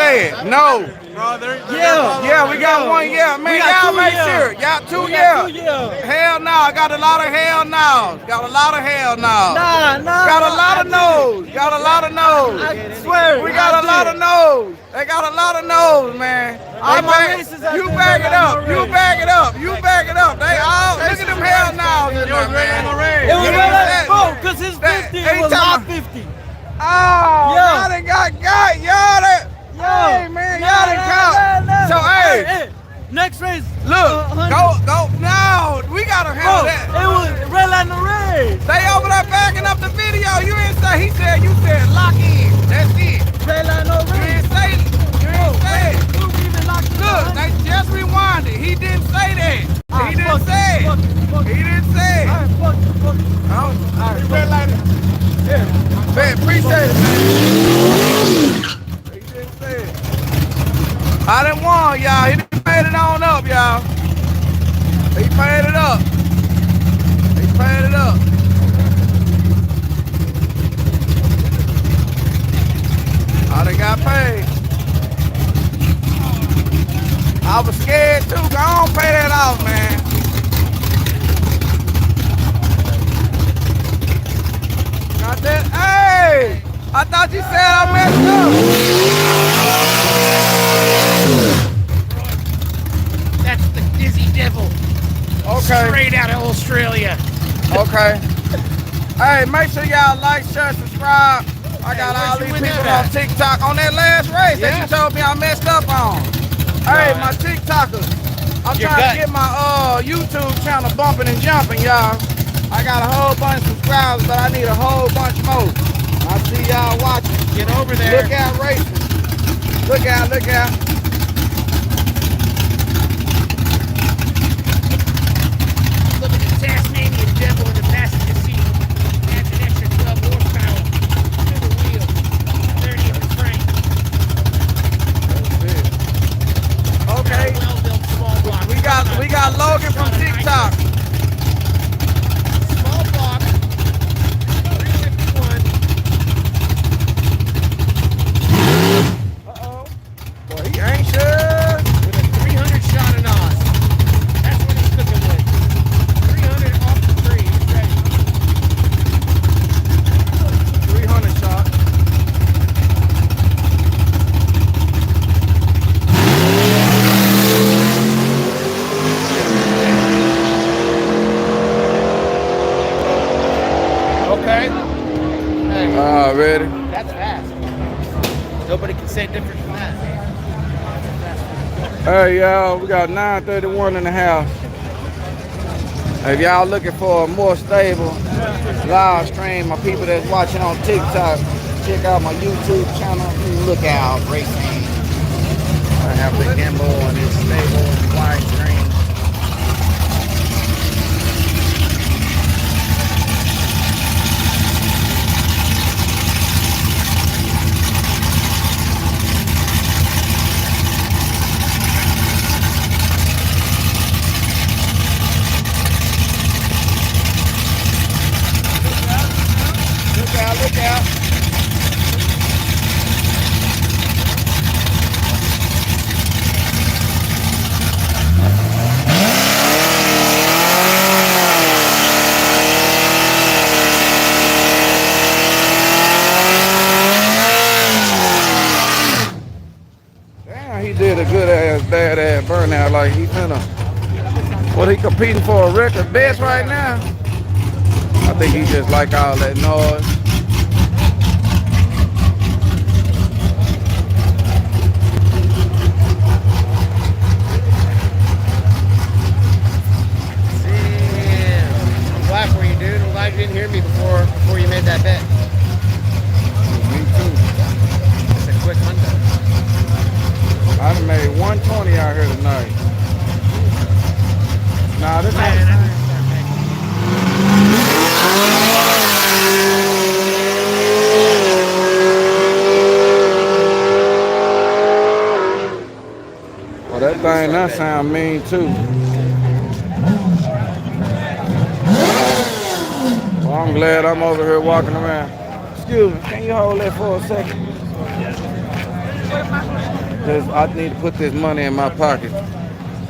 say it. No. Yeah, we got one. Yeah, man, y'all make sure. Y'all 2 years. Hell no. I got a lot of hell no's. Got a lot of hell no's. Got a lot of no's. Got a lot of no's. I swear. We got a lot of no's. They got a lot of no's, man. You back it up. You back it up. You back it up. They all look at them hell no's in there, man. It was right because his 50 was not 50. Oh, y'all done got y'all that. Hey man, y'all done caught. So hey, next race. Look, go. No, we gotta handle that. It was red line the race. They over there backing up the video. You didn't say. He said you said lock in. That's it. Red line no race. You didn't say it. You didn't say it. Look, they just rewind it. He didn't say that. He didn't say it. He didn't say it. All right, red line. Yeah, man, appreciate it, man. He didn't say it. I didn't want y'all. He done paid it on up, y'all. He paid it up. He paid it up. I done got paid. I was scared too. Go on, pay that off, man. Got that? Hey! I thought you said I messed up. That's the Dizzy Devil. Okay. Straight out of Australia. Okay. Hey, make sure y'all like, share, subscribe. I got all these people on TikTok on that last race that you told me I messed up on. Hey, my TikTokers. I'm trying to get my YouTube channel bumping and jumping, y'all. I got a whole bunch of subscribers, but I need a whole bunch more. I see y'all watching. Get over there. Look out racing. Look out, look out. Look at the Tasmanian Devil in the passenger seat. Adds an extra 12 horsepower to the wheel. 30 in the frame. Okay. Well-built small block. We got Logan from TikTok. Small block. 351. Uh-oh. Boy, he anxious. With a 300 shot in Oz. That's what he's cooking with. 300 off the 3. He's ready. 300 shot. Okay. Hey, Ready? that's fast. Nobody can say different from that. Hey, y'all, we got 931 in the house. If y'all looking for a more stable live stream, my people that's watching on TikTok, check out my YouTube channel. Look out, racing. I have the gimbal and it's stable and widescreen. Look out. Damn, he did a good ass, bad ass burnout. Like he finna, he competing for a record best right now? I think he just like all that noise. I'm glad for you, dude. I'm glad you didn't hear me before you made that bet. Me too. It's a quick Honda. I done made 120 out here tonight. Nah, this ain't. Well, that thing, that sound mean too. Well, I'm glad I'm over here walking around. Excuse me, can you hold that for a second? I need to put this money in my pocket.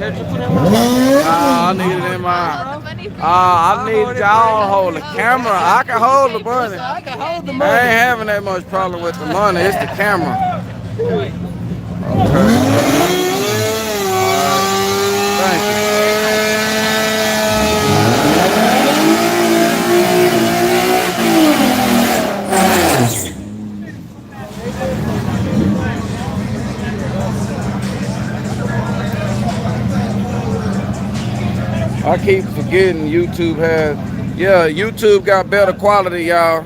I need it in my. I need y'all to hold the camera. I can hold the money. I ain't having that much problem with the money. It's the camera. Okay. Thank you. I keep forgetting YouTube has, YouTube got better quality, y'all.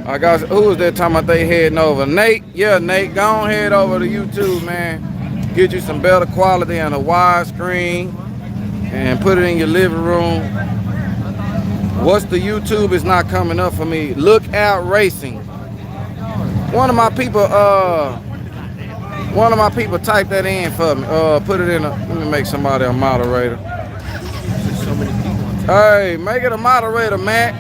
I got, who was that talking about they heading over? Nate? Yeah, Nate, go on head over to YouTube, man. Get you some better quality and a wide screen and put it in your living room. What's the YouTube is not coming up for me? Look Out Racing. One of my people typed that in for me. Put it in let me make somebody a moderator. Hey, make it a moderator, Matt.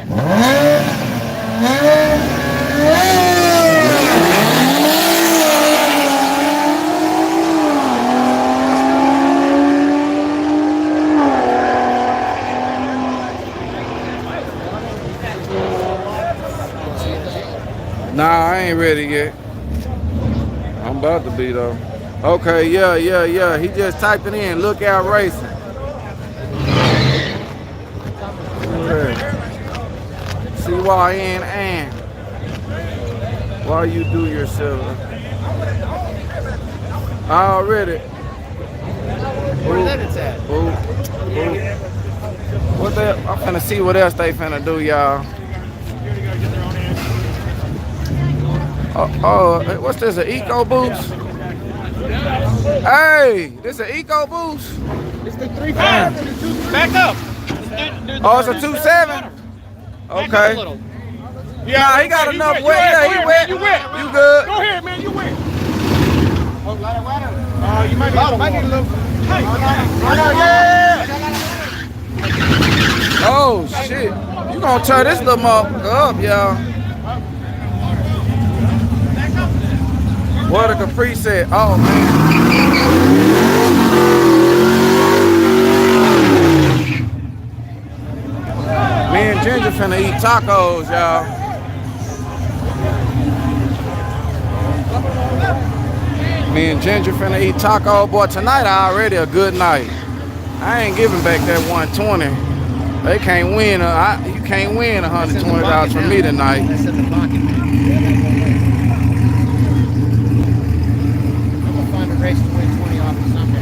Nah, I ain't ready yet. I'm about to be though. Okay, yeah. He just typed it in. Look Out Racing. CYN. Why you do yourself? Already. Where that it's at? What the? I'm finna see what else they finna do, y'all. What's this? An Eco Boost? Hey, this an Eco Boost? It's the 3.5. Back up. Oh, it's a 2.7. Okay. Yeah, he got enough weight. Yeah, he wet. You good? Go ahead, man. You wet. Oh, you might need a little. Hey. Oh shit! You gonna turn this little motherfucker up, y'all? What a caprice at? Oh man. Me and Ginger finna eat tacos, y'all. Me and Ginger finna eat taco. Boy, tonight already a good night. I ain't giving back that 120. They can't win. You can't win $120 from me tonight. That's in the pocket, man. I'm gonna find a race to win 20 off or something.